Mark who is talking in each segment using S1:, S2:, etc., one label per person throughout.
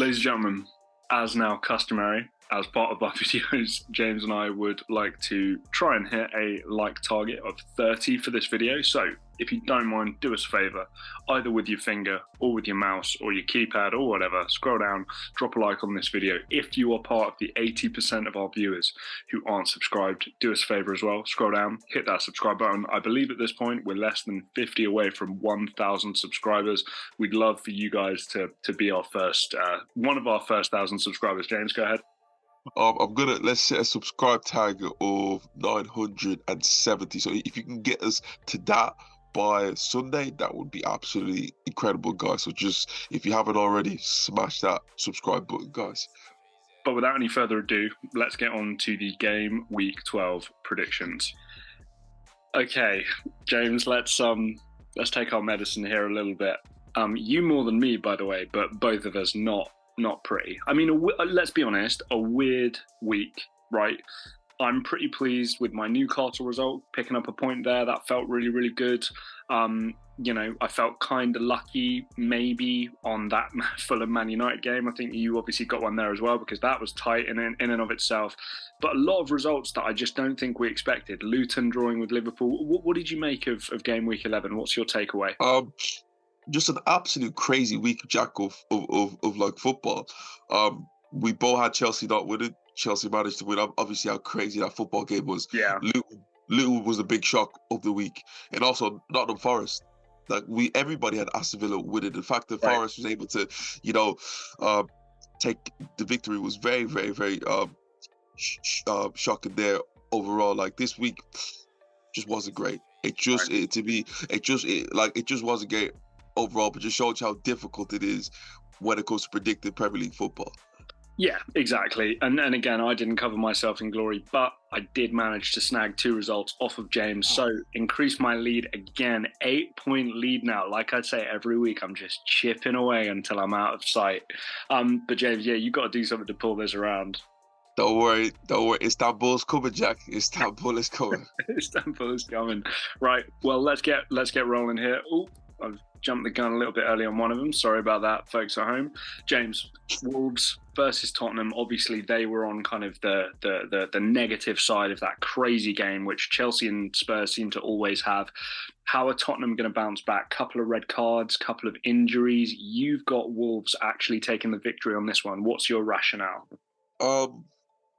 S1: Ladies and gentlemen, as now customary, as part of our videos, James and I would like to try and hit a like target of 30 for this video. So if you don't mind, do us a favor, either with your finger or with your mouse or your keypad or whatever, scroll down, drop a like on this video. If you are part of the 80% of our viewers who aren't subscribed, do us a favor as well, scroll down, hit that subscribe button. I believe at this point we're less than 50 away from 1,000 subscribers. We'd love for you guys to be our first, one of our first 1,000 subscribers. James, go ahead.
S2: Let's set a subscribe target of 970. So if you can get us to that by Sunday, that would be absolutely incredible, guys. So just, if you haven't already, smash that subscribe button, guys.
S1: But without any further ado, let's get on to the game week 12 predictions. Okay, James, let's take our medicine here a little bit. You more than me, by the way, but both of us not pretty. I mean, let's be honest, a weird week, right? I'm pretty pleased with my Newcastle result, picking up a point there. That felt really, really good. You know, I felt kind of lucky maybe on that Fulham Man United game. I think you obviously got one there as well because that was tight in and of itself. But a lot of results that I just don't think we expected. Luton drawing with Liverpool. What did you make of game week 11? What's your takeaway?
S2: Just an absolute crazy week, Jack, of like football. We both had Chelsea not winning. Chelsea managed to win. Obviously, how crazy that football game was.
S1: Yeah.
S2: Luton was the big shock of the week, and also Nottingham Forest. Like everybody had Aston Villa winning. The fact that Forest was able to, take the victory was very, very, very shocking there overall. Like this week, just wasn't great. It just wasn't great overall, but just shows how difficult it is when it comes to predicting Premier League football.
S1: Yeah, exactly. And again, I didn't cover myself in glory, but I did manage to snag 2 results off of James. So increase my lead again, 8-point lead now. Like I say every week, I'm just chipping away until I'm out of sight. But James, yeah, you got to do something to pull this around.
S2: Don't worry. Istanbul's coming, Jack. Istanbul is coming.
S1: Istanbul is coming. Right. Well, let's get rolling here. Oh, I've jumped the gun a little bit early on one of them. Sorry about that, folks at home. James, Wolves versus Tottenham. Obviously, they were on kind of the negative side of that crazy game, which Chelsea and Spurs seem to always have. How are Tottenham going to bounce back? Couple of red cards, couple of injuries. You've got Wolves actually taking the victory on this one. What's your rationale?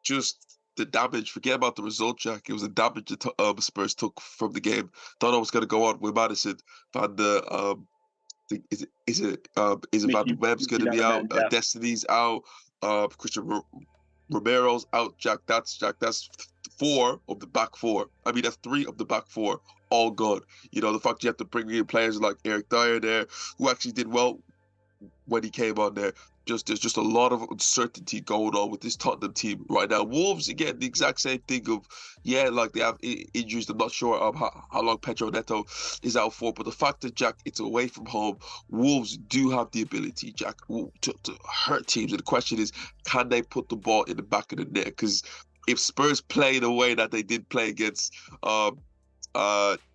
S2: Just the damage. Forget about the result, Jack. It was the damage that Spurs took from the game. Thought I was going to go on with Madison. Is it Van Webb's going to be out?
S1: Yeah.
S2: Destiny's out. Christian Romero's out. Jack, that's 4 of the back 4. I mean, that's 3 of the back 4. All good. You know, the fact you have to bring in players like Eric Dyer there, who actually did well when he came on there. There's just a lot of uncertainty going on with this Tottenham team right now. Wolves, again, the exact same thing of, like they have injuries. I'm not sure how long Pedro Neto is out for, but the fact that, Jack, it's away from home, Wolves do have the ability, Jack, to hurt teams. And the question is, can they put the ball in the back of the net? Because if Spurs play the way that they did play against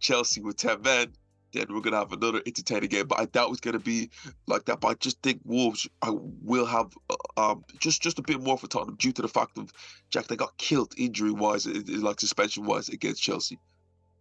S2: Chelsea with 10 men, then we're going to have another entertaining game. But I doubt it's going to be like that. But I just think Wolves will have just a bit more for Tottenham due to the fact of, Jack, they got killed injury-wise, like suspension-wise against Chelsea.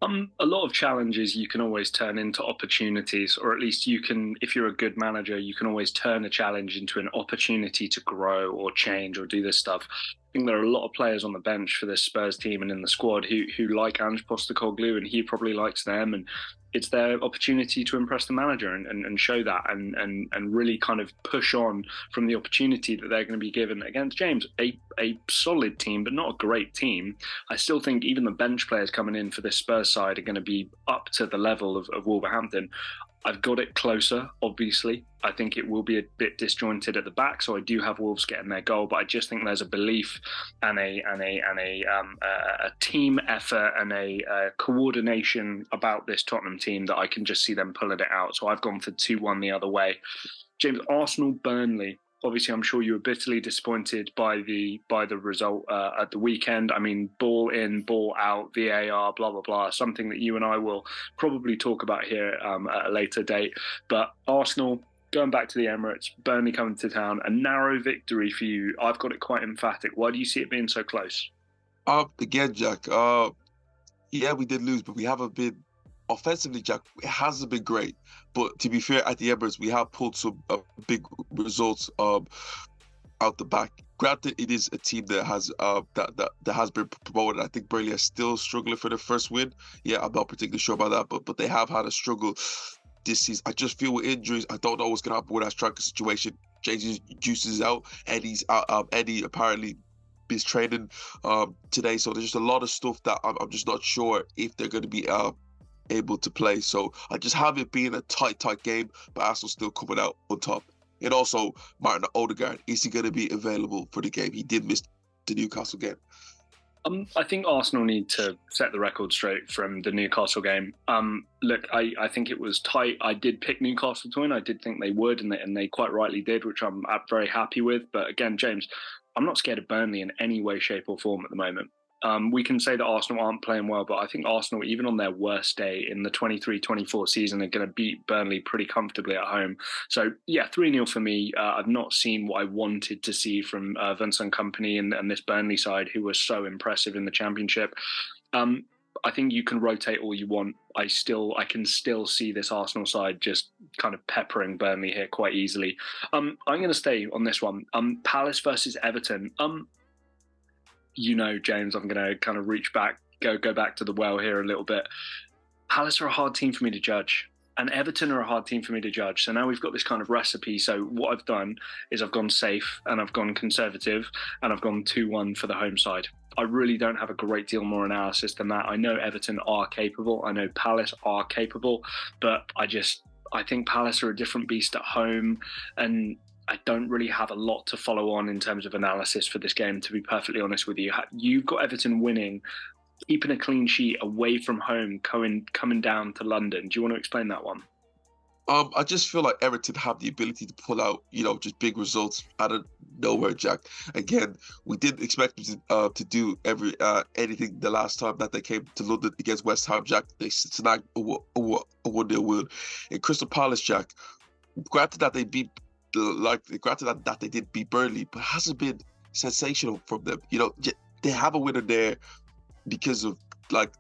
S1: A lot of challenges you can always turn into opportunities, or at least you can, if you're a good manager, you can always turn a challenge into an opportunity to grow or change or do this stuff. I think there are a lot of players on the bench for this Spurs team and in the squad who like Ange Postecoglou, and he probably likes them, and it's their opportunity to impress the manager and show that and really kind of push on from the opportunity that they're going to be given against James, a solid team, but not a great team. I still think even the bench players coming in for this Spurs side are going to be up to the level of Wolverhampton. I've got it closer, obviously. I think it will be a bit disjointed at the back, so I do have Wolves getting their goal, but I just think there's a belief and a team effort and a coordination about this Tottenham team that I can just see them pulling it out. So I've gone for 2-1 the other way. James, Arsenal, Burnley. Obviously, I'm sure you were bitterly disappointed by the result at the weekend. I mean, ball in, ball out, VAR, blah, blah, blah, something that you and I will probably talk about here at a later date. But Arsenal, going back to the Emirates, Burnley coming to town, a narrow victory for you. I've got it quite emphatic. Why do you see it being so close?
S2: Again, Jack. Yeah, we did lose, but we haven't been offensively, Jack. It hasn't been great. But to be fair, at the Emirates, we have pulled some big results out the back. Granted, it is a team that has that has been promoted. I think Burnley are still struggling for their first win. Yeah, I'm not particularly sure about that, but they have had a struggle this season. I just feel with injuries, I don't know what's gonna happen with that striker situation. James Juice is out, Eddie's out. Eddie apparently is training today, so there's just a lot of stuff that I'm just not sure if they're going to be able to play. So I just have it being a tight game, but Arsenal still coming out on top. And also, Martin Odegaard, is he going to be available for the game? He did miss the Newcastle game.
S1: I think Arsenal need to set the record straight from the Newcastle game. Look, I think it was tight. I did pick Newcastle to win. I did think they would, and they quite rightly did, which I'm very happy with. But again, James, I'm not scared of Burnley in any way, shape or form at the moment. We can say that Arsenal aren't playing well, but I think Arsenal, even on their worst day in the 23-24 season, are going to beat Burnley pretty comfortably at home. So, yeah, 3-0 for me. I've not seen what I wanted to see from Vincent Kompany and this Burnley side, who was so impressive in the Championship. I think you can rotate all you want. I can still see this Arsenal side just kind of peppering Burnley here quite easily. I'm going to stay on this one. Palace versus Everton. James, I'm going to kind of reach back, go back to the well here a little bit. Palace are a hard team for me to judge, and Everton are a hard team for me to judge. So now we've got this kind of recipe. So what I've done is I've gone safe and I've gone conservative and I've gone 2-1 for the home side. I really don't have a great deal more analysis than that. I know Everton are capable. I know Palace are capable, but I think Palace are a different beast at home, and I don't really have a lot to follow on in terms of analysis for this game, to be perfectly honest with you. You've got Everton winning, keeping a clean sheet away from home, coming down to London. Do you want to explain that one?
S2: I just feel like Everton have the ability to pull out, just big results out of nowhere, Jack. Again, we didn't expect them to do anything the last time that they came to London against West Ham, Jack. They snagged a 1-0 win. In Crystal Palace, Jack, granted that they beat that they did beat Burnley, but it hasn't been sensational from them. They have a winner there because of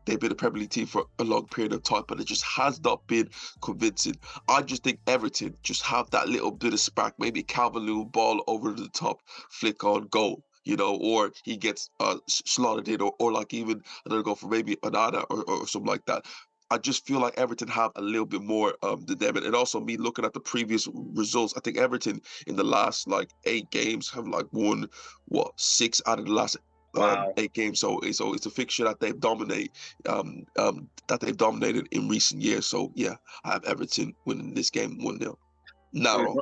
S2: they've been a Premier League team for a long period of time, but it just has not been convincing. I just think Everton just have that little bit of spark, maybe Calvin-Lewin ball over the top, flick on goal, or he gets slotted in, or even another goal for maybe Anada or something like that. I just feel like Everton have a little bit more than them. And also me looking at the previous results, I think Everton in the last 8 games have won 6 out of the last 8 games. So it's a fixture that they've dominated in recent years. So yeah, I have Everton winning this game 1-0. Now,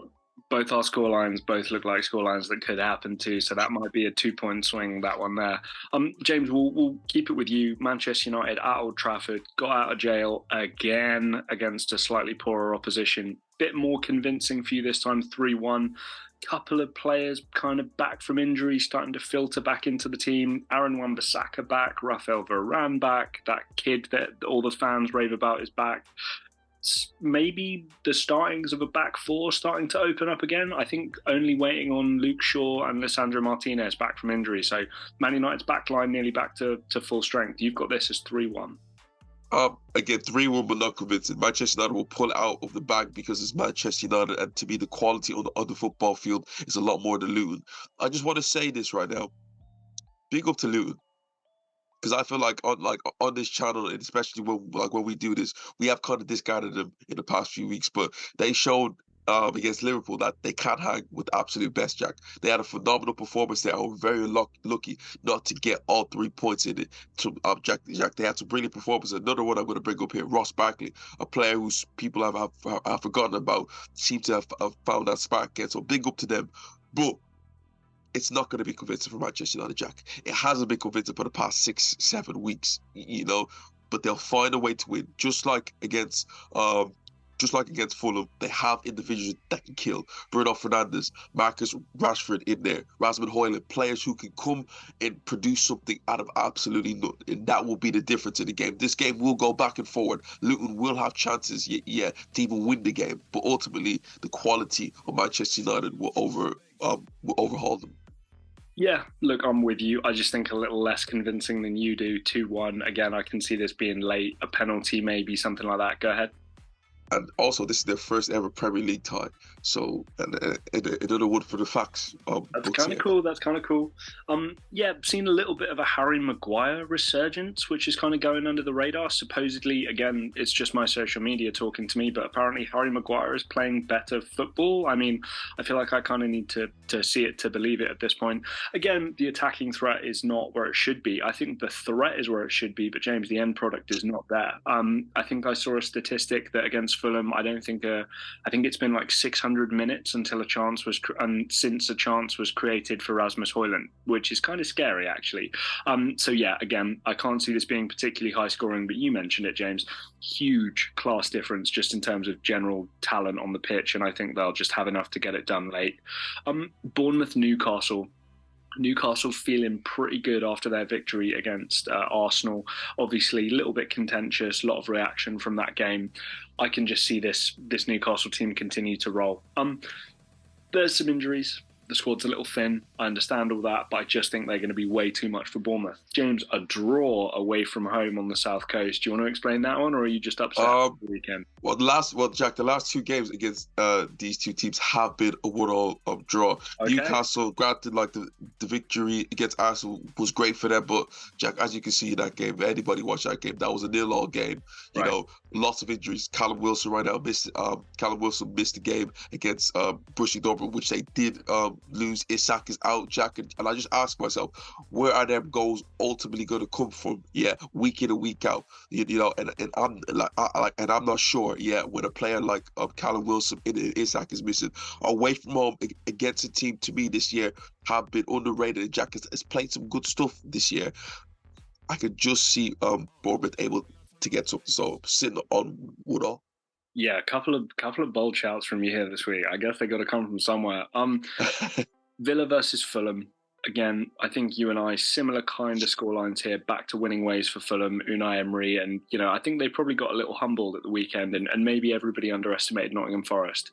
S1: both our scorelines both look like scorelines that could happen too. So that might be a 2-point swing, that one there. James, we'll keep it with you. Manchester United at Old Trafford got out of jail again against a slightly poorer opposition. Bit more convincing for you this time, 3-1. Couple of players kind of back from injury, starting to filter back into the team. Aaron Wan-Bissaka back, Rafael Varane back. That kid that all the fans rave about is back. Maybe the startings of a back four starting to open up again. I think only waiting on Luke Shaw and Lisandro Martinez back from injury. So Man United's back line nearly back to full strength. You've got this as 3-1.
S2: Again, 3-1, but not convincing. Manchester United will pull out of the bag because it's Manchester United, and to me, the quality on the football field is a lot more than Luton. I just want to say this right now. Big up to Luton. Because I feel like on this channel, and especially when we do this, we have kind of discarded them in the past few weeks, but they showed against Liverpool that they can't hang with the absolute best, Jack. They had a phenomenal performance there. I was very lucky not to get all 3 points in it. Jack, they had some brilliant performances. Another one I'm going to bring up here, Ross Barkley, a player whose people have forgotten about, seem to have found that spark again. So big up to them. But it's not going to be convincing for Manchester United, Jack. It hasn't been convincing for the past 6-7 weeks, but they'll find a way to win, just like against just like against Fulham, they have individuals that can kill. Bruno Fernandes, Marcus Rashford in there, Rasmus Højlund, players who can come and produce something out of absolutely nothing. And that will be the difference in the game. This game will go back and forward. Luton will have chances, yeah, to even win the game. But ultimately, the quality of Manchester United will overhaul them.
S1: Yeah, look, I'm with you. I just think a little less convincing than you do. 2-1. Again, I can see this being late, a penalty, maybe something like that. Go ahead.
S2: And also, this is their first ever Premier League tie. So, and another one for the facts.
S1: That's kind of cool. That's kind of cool. Yeah, seen a little bit of a Harry Maguire resurgence, which is kind of going under the radar. Supposedly, again, it's just my social media talking to me, but apparently Harry Maguire is playing better football. I mean, I feel like I kind of need to see it to believe it at this point. Again, the attacking threat is not where it should be. I think the threat is where it should be, but James, the end product is not there. I think I saw a statistic that against Fulham, I think it's been like 600 minutes until since a chance was created for Rasmus Højlund, which is kind of scary actually. So yeah, again, I can't see this being particularly high scoring, but you mentioned it, James. Huge class difference just in terms of general talent on the pitch, and I think they'll just have enough to get it done late. Bournemouth, Newcastle feeling pretty good after their victory against Arsenal. Obviously, a little bit contentious, a lot of reaction from that game. I can just see this Newcastle team continue to roll. There's some injuries. The squad's a little thin. I understand all that, but I just think they're going to be way too much for Bournemouth. James, a draw away from home on the South Coast. Do you want to explain that one, or are you just upset for the weekend?
S2: Well, Jack, the last two games against these two teams have been a 1-1 draw. Okay. Newcastle, granted, like the victory against Arsenal was great for them, but Jack, as you can see in that game, anybody watch that game, that was a 0-0 game. You know, lots of injuries. Callum Wilson right now missed the game against Borussia Dortmund, which they did lose. Isak is out, Jack, and I just ask myself, where are them goals ultimately going to come from? Yeah, week in and week out. You know, and I'm not sure. Yeah, when a player like Callum Wilson and Isak is missing, away from home against a team to me this year have been underrated. And Jack has played some good stuff this year. I could just see Bournemouth able to get something. So sitting on Woodall.
S1: Yeah, a couple of bold shouts from you here this week. I guess they got to come from somewhere. Villa versus Fulham. Again, I think you and I, similar kind of scorelines here, back to winning ways for Fulham, Unai Emery. And, you know, I think they probably got a little humbled at the weekend and maybe everybody underestimated Nottingham Forest.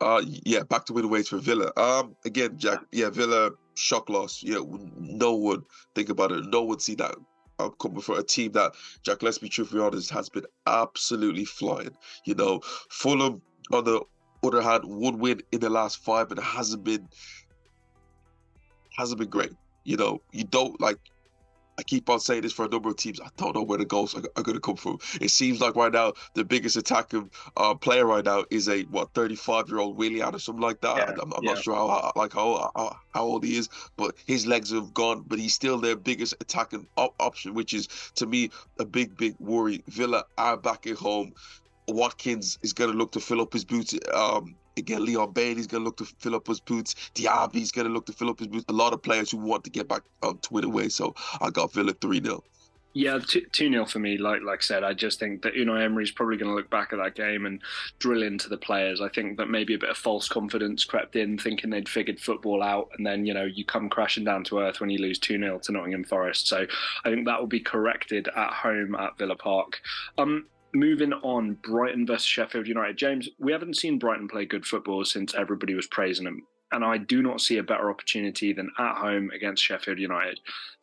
S2: Yeah, back to winning ways for Villa. Again, Jack, Villa, shock loss. Yeah, no one, think about it, no one see that coming for a team that, Jack, let's be truthfully honest, has been absolutely flying. You know, Fulham, on the other hand, one win in the last 5 and it hasn't been great. You know, you don't, like, I keep on saying this for a number of teams, I don't know where the goals are going to come from. It seems like right now the biggest attacking player right now is a 35-year-old Willian or something like that. Yeah, I'm not sure how old he is, but his legs have gone, but he's still their biggest attacking option, which is to me a big worry. Villa are back at home. Watkins is going to look to fill up his boots. Again, Leon Bailey's going to look to fill up his boots. Diaby's going to look to fill up his boots. A lot of players who want to get back to win away. So I got Villa 3-0.
S1: Yeah, 2-0 for me. Like I said, I just think that Unai Emery's probably going to look back at that game and drill into the players. I think that maybe a bit of false confidence crept in, thinking they'd figured football out, and then, you know, you come crashing down to earth when you lose 2-0 to Nottingham Forest. So I think that will be corrected at home at Villa Park. Moving on, Brighton versus Sheffield United. James, we haven't seen Brighton play good football since everybody was praising them. And I do not see a better opportunity than at home against Sheffield United.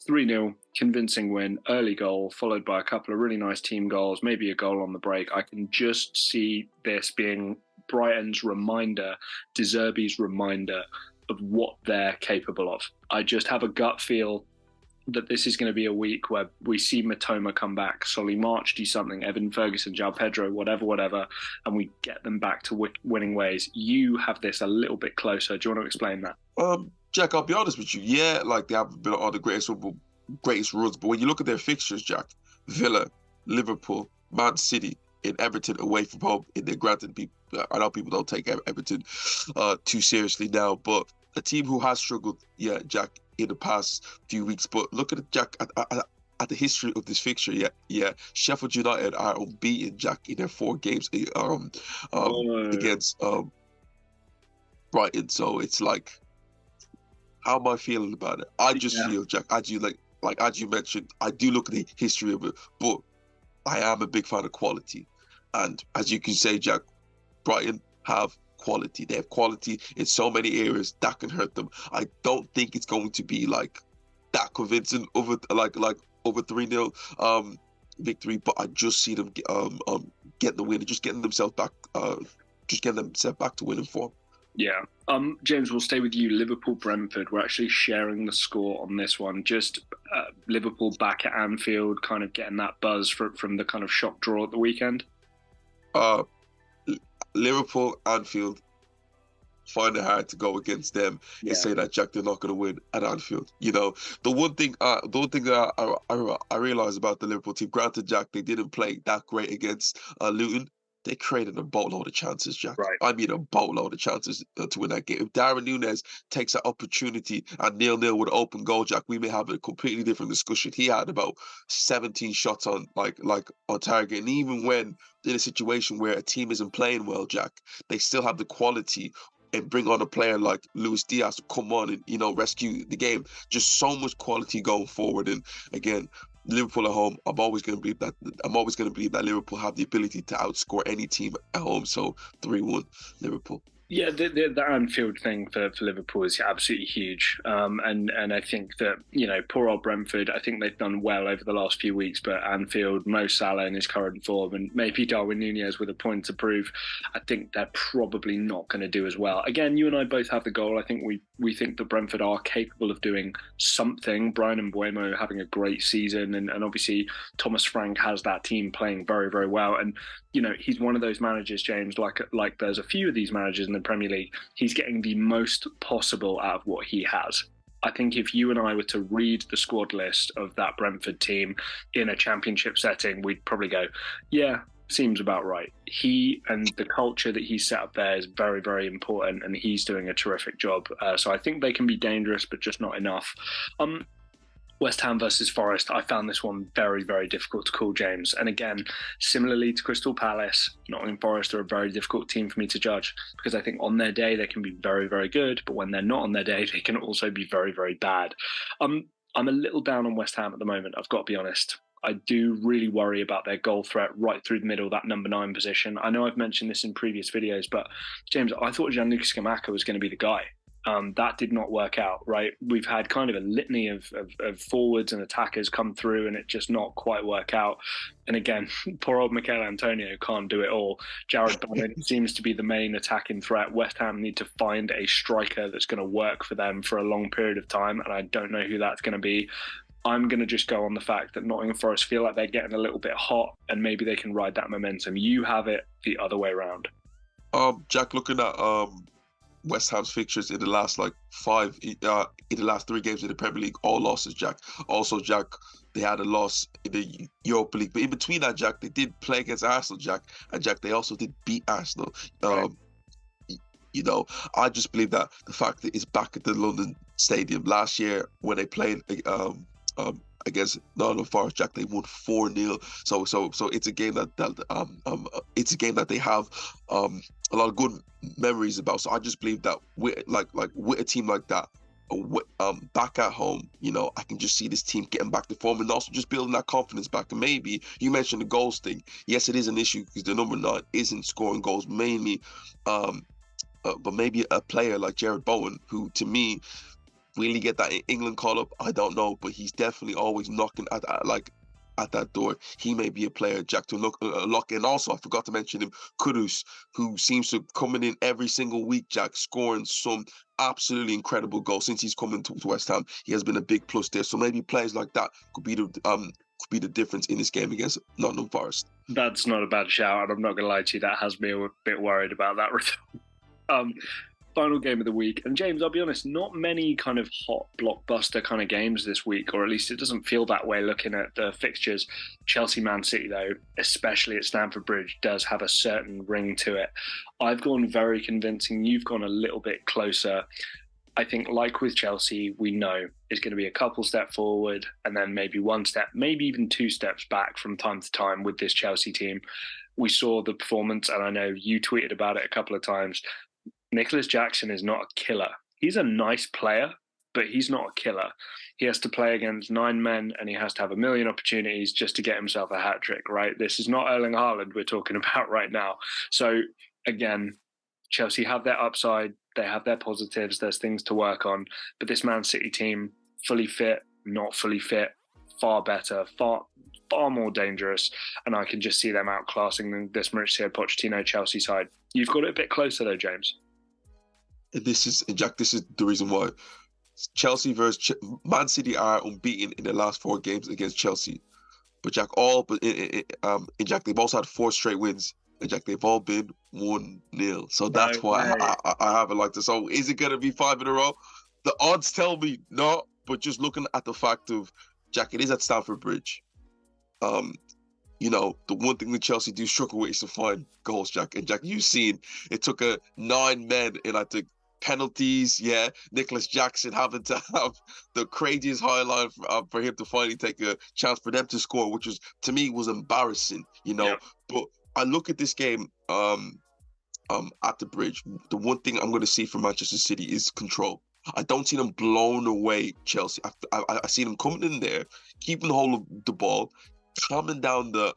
S1: 3-0, convincing win, early goal, followed by a couple of really nice team goals, maybe a goal on the break. I can just see this being Brighton's reminder, De Zerbi's reminder of what they're capable of. I just have a gut feel that this is going to be a week where we see Matoma come back, Solly March do something, Evan Ferguson, João Pedro, whatever, and we get them back to winning ways. You have this a little bit closer. Do you want to explain that?
S2: Jack, I'll be honest with you. Yeah, like they haven't been on the greatest runs, but when you look at their fixtures, Jack, Villa, Liverpool, Man City, and Everton away from home, in their granted, I know people don't take Everton too seriously now, but a team who has struggled, yeah, Jack, in the past few weeks. But look at it, Jack, at the history of this fixture, Sheffield United are unbeaten, Jack, in their 4 games against Brighton. So it's like, how am I feeling about it? I just feel, Jack, as you as you mentioned, I do look at the history of it, but I am a big fan of quality. And as you can say, Jack, Brighton have quality. They have quality in so many areas that can hurt them. I don't think it's going to be like that convincing over over 3-0 victory, but I just see them getting the win, just getting themselves back to winning form.
S1: Yeah. James, we'll stay with you. Liverpool, Brentford. We're actually sharing the score on this one. Just Liverpool back at Anfield, kind of getting that buzz from the kind of shock draw at the weekend.
S2: Liverpool, Anfield, find it hard to go against them and say that, Jack, they're not going to win at Anfield. You know, the one thing that I realize about the Liverpool team, granted, Jack, they didn't play that great against Luton. They created a boatload of chances, Jack.
S1: Right.
S2: I mean, a boatload of chances to win that game. If Darren Núñez takes that opportunity and 0-0 with an open goal, Jack, we may have a completely different discussion. He had about 17 shots on on target, and even when in a situation where a team isn't playing well, Jack, they still have the quality and bring on a player like Luis Diaz to come on and, you know, rescue the game. Just so much quality going forward. And again, Liverpool at home, I'm always going to believe that Liverpool have the ability to outscore any team at home. So 3-1 Liverpool.
S1: Yeah, the Anfield thing for Liverpool is absolutely huge. And I think that, you know, poor old Brentford, I think they've done well over the last few weeks, but Anfield, Mo Salah in his current form, and maybe Darwin Núñez with a point to prove, I think they're probably not going to do as well. Again, you and I both have the goal. I think we think that Brentford are capable of doing something. Brian Mbeumo having a great season, and obviously Thomas Frank has that team playing very, very well. And, you know, he's one of those managers, James, like there's a few of these managers in the Premier League, he's getting the most possible out of what he has. I think if you and I were to read the squad list of that Brentford team in a championship setting, we'd probably go, yeah, seems about right. He and the culture that he set up there is very, very important, and he's doing a terrific job. So I think they can be dangerous, but just not enough. West Ham versus Forest, I found this one very, very difficult to call, James. And again, similarly to Crystal Palace, Nottingham Forest are a very difficult team for me to judge, because I think on their day they can be very, very good, but when they're not on their day, they can also be very, very bad. I'm a little down on West Ham at the moment, I've got to be honest. I do really worry about their goal threat right through the middle, that number 9 position. I know I've mentioned this in previous videos, but James, I thought Gianluca Scamacca was going to be the guy. That did not work out, right? We've had kind of a litany of forwards and attackers come through, and it just not quite work out. And again, poor old Mikel Antonio can't do it all. Jared Bowen seems to be the main attacking threat. West Ham need to find a striker that's going to work for them for a long period of time, and I don't know who that's going to be. I'm going to just go on the fact that Nottingham Forest feel like they're getting a little bit hot, and maybe they can ride that momentum. You have it the other way around.
S2: Jack, looking at West Ham's fixtures in the last in the last 3 games in the Premier League, all losses, Jack. Also, Jack, they had a loss in the Europa League, but in between that, Jack, they did play against Arsenal, Jack, and Jack, they also did beat Arsenal. Right. You know, I just believe that the fact that it's back at the London Stadium last year when they played against Nottingham Forest, Jack, they won 4-0. So it's a game that they have a lot of good memories about. So I just believe that with a team like that, back at home, you know, I can just see this team getting back to form and also just building that confidence back. And maybe you mentioned the goals thing. Yes, it is an issue because the number 9 isn't scoring goals mainly, but maybe a player like Jared Bowen, who to me, will he get that England call up? I don't know, but he's definitely always knocking at that door. He may be a player, Jack, to lock in. Also, I forgot to mention him, Kudus, who seems to coming in every single week, Jack, scoring some absolutely incredible goals since he's coming to West Ham. He has been a big plus there. So maybe players like that could be the difference in this game against Nottingham Forest.
S1: That's not a bad shout, and I'm not going to lie to you, that has me a bit worried about that result. Final game of the week. And James, I'll be honest, not many kind of hot blockbuster kind of games this week, or at least it doesn't feel that way looking at the fixtures. Chelsea Man City, though, especially at Stamford Bridge, does have a certain ring to it. I've gone very convincing. You've gone a little bit closer. I think, like with Chelsea, we know is going to be a couple step forward and then maybe one step, maybe even two steps back from time to time with this Chelsea team. We saw the performance, and I know you tweeted about it a couple of times. Nicholas Jackson is not a killer. He's a nice player, but he's not a killer. He has to play against 9 men and he has to have a million opportunities just to get himself a hat trick, right? This is not Erling Haaland we're talking about right now. So, again, Chelsea have their upside, they have their positives, there's things to work on. But this Man City team, fully fit, not fully fit, far better, far more dangerous. And I can just see them outclassing this Mauricio Pochettino Chelsea side. You've got it a bit closer though, James.
S2: This is the reason why Chelsea versus Man City are unbeaten in the last 4 games against Chelsea. But Jack, Jack, they've also had 4 straight wins. And Jack, they've all been 1-0. So that's why I have it like this. So is it going to be 5 in a row? The odds tell me no, but just looking at the fact of, Jack, it is at Stamford Bridge. You know, the one thing that Chelsea do struggle with is to find goals, Jack. And Jack, you've seen it took 9 men in, I think, penalties. Yeah, Nicholas Jackson having to have the craziest highlight for him to finally take a chance for them to score, which was, to me, was embarrassing. You know, but I look at this game at the Bridge. The one thing I'm going to see from Manchester City is control. I don't see them blown away, Chelsea. I see them coming in there, keeping hold of the ball, calming down the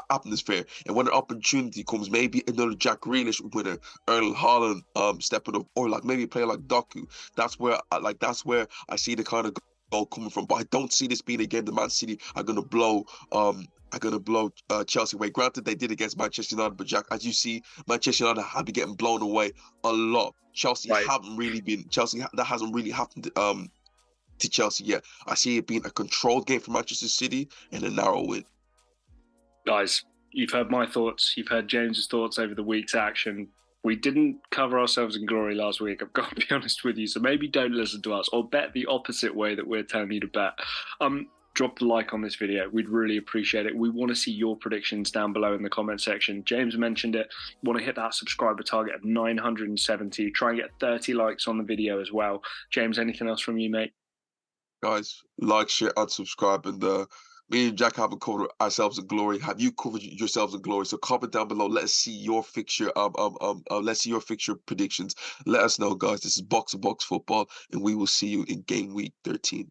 S2: atmosphere, and when an opportunity comes, maybe another Jack Grealish winner, Erling Haaland stepping up, or like maybe a player like Doku. That's where I see the kind of goal coming from. But I don't see this being a game that Man City are gonna blow Chelsea away. Granted, they did against Manchester United, but Jack, as you see, Manchester United have been getting blown away a lot. Chelsea haven't really been. That hasn't really happened to Chelsea yet. I see it being a controlled game for Manchester City and a narrow win.
S1: Guys, you've heard my thoughts. You've heard James's thoughts over the week's action. We didn't cover ourselves in glory last week, I've got to be honest with you. So maybe don't listen to us or bet the opposite way that we're telling you to bet. Drop the like on this video. We'd really appreciate it. We want to see your predictions down below in the comment section. James mentioned it. Want to hit that subscriber target of 970. Try and get 30 likes on the video as well. James, anything else from you, mate?
S2: Guys, like, share, and subscribe. And me and Jack haven't covered ourselves in glory. Have you covered yourselves in glory? So comment down below. Let us see your fixture. Let's see your fixture predictions. Let us know, guys. This is Box to Box Football, and we will see you in game week 13.